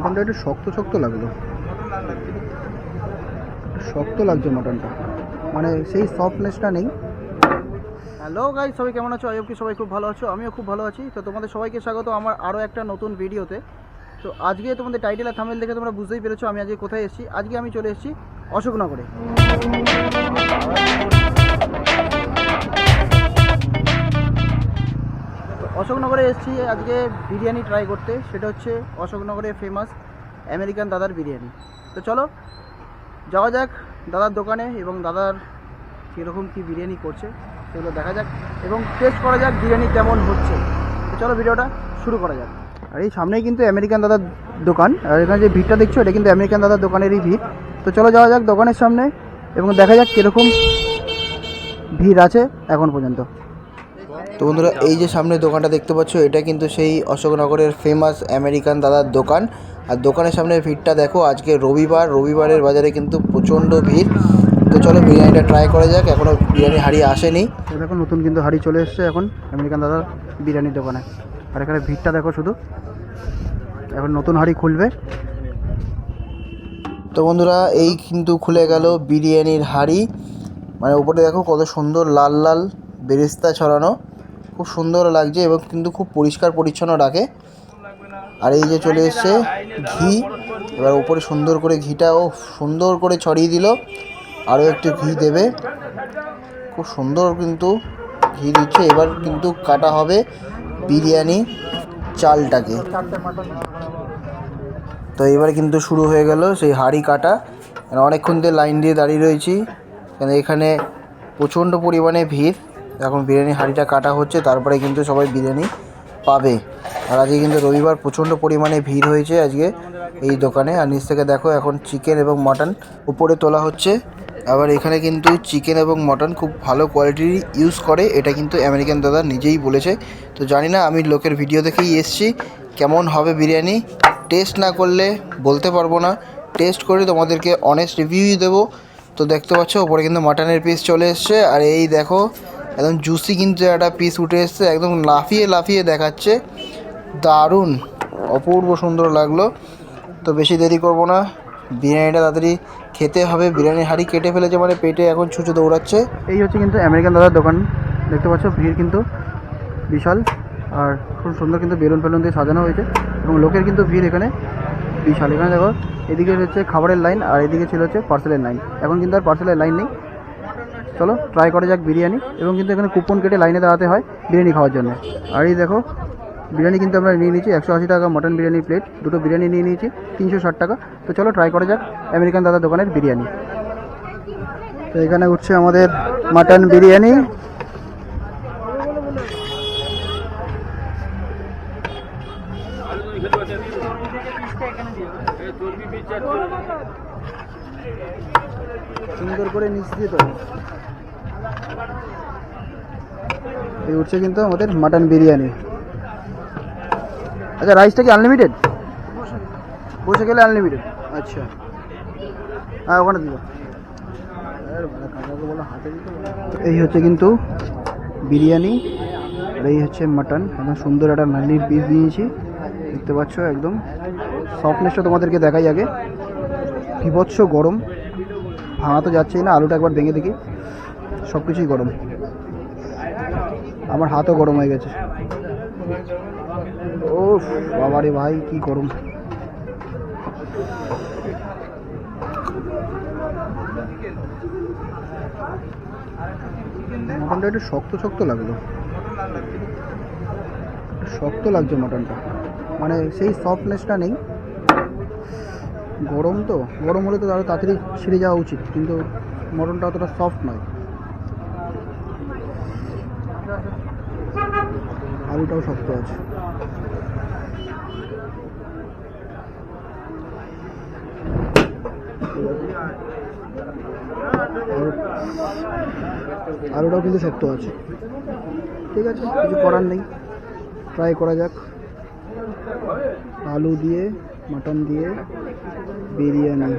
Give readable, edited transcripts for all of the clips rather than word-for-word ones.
মটনটা একটু শক্ত শক্ত লাগলো, শক্ত লাগছে মটনটা, মানে সেই সফটনেসটা নেই। হ্যালো গাইস, সবাই কেমন আছো? আই হোপ কি সবাই খুব ভালো আছো, আমিও খুব ভালো আছি। তো তোমাদের সবাইকে স্বাগত আমার আরও একটা নতুন ভিডিওতে। তো আজকে তোমাদের টাইটেল আর থাম্বনেল দেখে তোমরা বুঝতেই পেরেছো আমি আজকে কোথায় এসেছি। আজকে আমি চলে এসেছি অশোকনগরে। তো অশোকনগরে এসেছি আজকে বিরিয়ানি ট্রাই করতে, সেটা হচ্ছে অশোকনগরে ফেমাস আমেরিকান দাদার বিরিয়ানি। তো চলো যাওয়া যাক দাদার দোকানে এবং দাদার কীরকম কী বিরিয়ানি করছে সেগুলো দেখা যাক এবং টেস্ট করা যাক বিরিয়ানি কেমন হচ্ছে। তো চলো ভিডিওটা শুরু করা যাক। আর এই সামনেই কিন্তু আমেরিকান দাদার দোকান, আর এখানে যে ভিড়টা দেখছো এটা কিন্তু আমেরিকান দাদার দোকানেরই ভিড়। তো চলো যাওয়া যাক দোকানের সামনে এবং দেখা যাক কীরকম ভিড় আছে এখন পর্যন্ত। তো বন্ধুরা, এই যে সামনে দোকানটা দেখতে পাচ্ছ এটা কিন্তু সেই অশোকনগরের ফেমাস আমেরিকান দাদার দোকান। আর দোকানের সামনে ভিড়টা দেখো, আজকে রবিবারের বাজারে কিন্তু প্রচণ্ড ভিড়। তো চলো বিরিয়ানিটা ট্রাই করা যাক, এখনও বিরিয়ানি হাঁড়ি আসেনি। দেখো নতুন কিন্তু হাঁড়ি চলে এসছে এখন আমেরিকান দাদার বিরিয়ানির দোকানে। আর এখানে ভিড়টা দেখো শুধু, এখন নতুন হাঁড়ি খুলবে। তো বন্ধুরা, এই কিন্তু খুলে গেল বিরিয়ানির হাঁড়ি। মানে উপরে দেখো কত সুন্দর লাল লাল বেরেস্তা ছড়ানো, খুব সুন্দর লাগছে এবং কিন্তু খুব পরিষ্কার পরিচ্ছন্ন রাখে। আর এই যে চলে এসছে ঘি, এবার উপরে সুন্দর করে ঘিটাও সুন্দর করে ছড়িয়ে দিল, আরও একটু ঘি দেবে, খুব সুন্দর কিন্তু ঘি দিচ্ছে। এবার কিন্তু কাটা হবে বিরিয়ানি চালটাকে। তো এবার কিন্তু শুরু হয়ে গেল সেই হাঁড়ি কাটা। অনেকক্ষণ ধরে লাইন দিয়ে দাঁড়িয়ে রয়েছি, কেন এখানে প্রচণ্ড পরিমাণে ভিড়। এখন বিরিয়ানি হাঁড়িটা কাটা হচ্ছে, তারপরে কিন্তু সবাই বিরিয়ানি পাবে। আর আজকে কিন্তু রবিবার, প্রচণ্ড পরিমাণে ভিড় হয়েছে আজকে এই দোকানে। আর নিচ থেকে দেখো এখন চিকেন এবং মাটন উপরে তোলা হচ্ছে। আবার এখানে কিন্তু চিকেন এবং মটন খুব ভালো কোয়ালিটির ইউজ করে, এটা কিন্তু আমেরিকান দাদা নিজেই বলেছে। তো জানি না, আমি লোকের ভিডিও দেখেই এসছি, কেমন হবে বিরিয়ানি টেস্ট না করলে বলতে পারবো না। টেস্ট করে তোমাদেরকে অনেস্ট রিভিউই দেবো। তো দেখতে পাচ্ছ ওপরে কিন্তু মাটনের পিস চলে এসছে, আর এই দেখো একদম জুসি কিন্তু একটা পিস উঠে এসছে, একদম লাফিয়ে লাফিয়ে দেখাচ্ছে, দারুণ অপূর্ব সুন্দর লাগলো। তো বেশি দেরি করব না, বিরিয়ানিটা তাড়াতাড়ি খেতে হবে। বিরিয়ানির হাঁড়ি কেটে ফেলেছে, মানে পেটে এখন ছুঁচো দৌড়াচ্ছে। এই হচ্ছে কিন্তু আমেরিকান দাদার দোকান, দেখতে পাচ্ছ ভিড় কিন্তু বিশাল, আর খুব সুন্দর কিন্তু বেলুন ফেলুন দিয়ে সাজানো হয়েছে এবং লোকের কিন্তু ভিড় এখানে বিশাল। এখানে দেখো এদিকে হচ্ছে খাবারের লাইন আর এদিকে ছিল হচ্ছে পার্সেলের লাইন, এখন কিন্তু আর পার্সেলের লাইন নেই। চলো ট্রাই করা যাক বিরিয়ানি, এবং কিন্তু এখানে কুপন কেটে লাইনে দাঁড়াতে হয় বিরিয়ানি খাওয়ার জন্য। আর এই দেখো বিরিয়ানি কিন্তু আমরা নিয়ে নিয়েছি 180 টাকা মটন বিরিয়ানি প্লেট, দুটো বিরিয়ানি নিয়ে নিয়েছি 360 টাকা। তো চলো ট্রাই করা যাক আমেরিকান দাদা দোকানের বিরিয়ানি। তো এখানে উঠছে আমাদের মাটন বিরিয়ানি। সুন্দর করে নিশ্চিত এই উঠছে কিন্তু আমাদের মাটন বিরিয়ানি। আচ্ছা, রাইসটা কি আনলিমিটেড? বসে গেলে আনলিমিটেড? আচ্ছা হ্যাঁ, ওখানে দিল। এই হচ্ছে কিন্তু বিরিয়ানি, আর এই হচ্ছে মাটন। একদম সুন্দর একটা নালির পিস দিয়েছি, দেখতে পাচ্ছ একদম সফটনেসটা তোমাদেরকে দেখাই আগে। বিভৎস গরম, ভাঙা তো যাচ্ছেই না। আলুটা একবার ভেঙে দেখি, সব কিছুই গরম, আমার হাতও গরম হয়ে গেছে। ও বাবারে ভাই, কি গরম। মটনটা একটু শক্ত শক্ত লাগলো, শক্ত লাগছে মটনটা, মানে সেই সফটনেসটা নেই। গরম তো, গরম হলে তো আরও তাড়াতাড়ি ছিঁড়ে যাওয়া উচিত, কিন্তু মটনটা অতটা সফট নয়। আলুটাও শক্ত আছে। আলুটাও কিন্তু শক্ত আছে। ঠিক আছে, কিছু করার নেই, ট্রাই করা যাক। আলু দিয়ে মাটন দিয়ে বিরিয়ানি।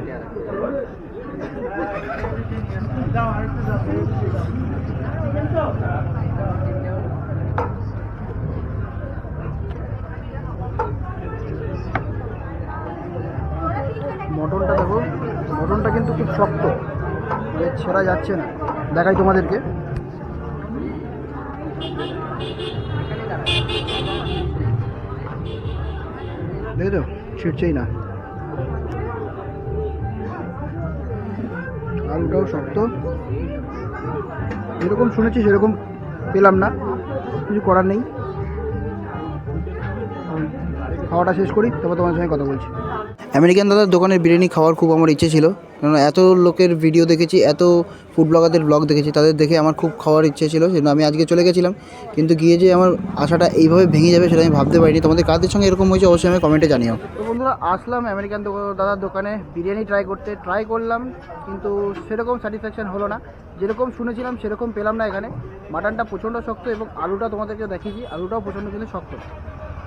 মটনটা দেখো, মটনটা কিন্তু খুব শক্ত, ছেঁড়া যাচ্ছে না। দেখাই তোমাদেরকে। দেখো ছিঁড়ছেই না। আলুটাও শক্ত, যেরকম শুনেছি সেরকম পেলাম না, কিছু করার নেই। খাওয়াটা শেষ করি, তারপর তোমার সঙ্গে কথা বলছি। আমেরিকান দাদার দোকানের বিরিয়ানি খাওয়ার খুব আমার ইচ্ছে ছিল, কারণ এত লোকের ভিডিও দেখেছি, এত ফুড ব্লগারদের ব্লগ দেখেছি, তাদের দেখে আমার খুব খাওয়ার ইচ্ছে ছিল, সেজন্য আমি আজকে চলে গেছিলাম। কিন্তু গিয়ে যে আমার আশাটা এইভাবে ভেঙে যাবে সেটা আমি ভাবতে পারিনি। তোমাদের কাদের সঙ্গে এরকম হয়েছে অবশ্যই আমি কমেন্টে জানিও। তো বন্ধুরা, আসলাম আমেরিকান দাদার দোকানে বিরিয়ানি ট্রাই করলাম, কিন্তু সেরকম স্যাটিসফ্যাকশান হলো না। যেরকম শুনেছিলাম সেরকম পেলাম না এখানে। মাটনটা প্রচণ্ড শক্ত এবং আলুটা তোমাদেরকে দেখিয়েছি, আলুটাও প্রচণ্ড কিন্তু শক্ত।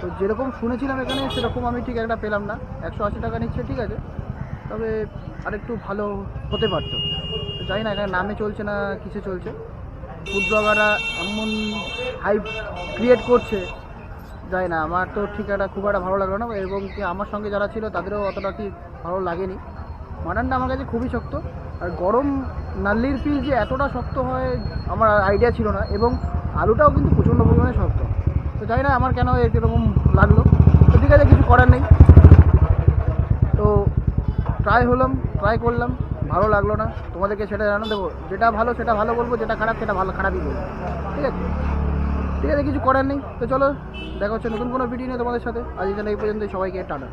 তো যেরকম শুনেছিলাম এখানে সেরকম আমি ঠিক একটা পেলাম না। 180 টাকা নিচ্ছে, ঠিক আছে, তবে আরেকটু ভালো হতে পারতো। তো জানি না এখানে নামে চলছে না কিসে চলছে, ফুড ব্লগাররা এমন হাইপ ক্রিয়েট করছে, জানি না। আমার তো ঠিক একটা খুব একটা ভালো লাগলো না, এবং কি আমার সঙ্গে যারা ছিল তাদেরও অতটা কি ভালো লাগেনি। মাটনটা আমার কাছে খুবই শক্ত, আর গরম নাল্লির পিস যে এতটা শক্ত হয় আমার আইডিয়া ছিল না, এবং আলুটাও কিন্তু প্রচণ্ড পরিমাণে শক্ত। তো জানি না আমার কেন এরকম লাগলো। তো ঠিক আছে, কিছু করার নেই। তো ট্রাই করলাম, ভালো লাগলো না, তোমাদেরকে সেটা জানো দেবো। যেটা ভালো সেটা ভালো বলবো, যেটা খারাপ সেটা খারাপই বলবো, ঠিক আছে। ঠিক আছে, কিছু করার নেই। তো চলো, দেখা হচ্ছে নতুন কোনো ভিডিও নিয়ে তোমাদের সাথে। আজ এখানে এই পর্যন্ত, সবাইকে টাটা।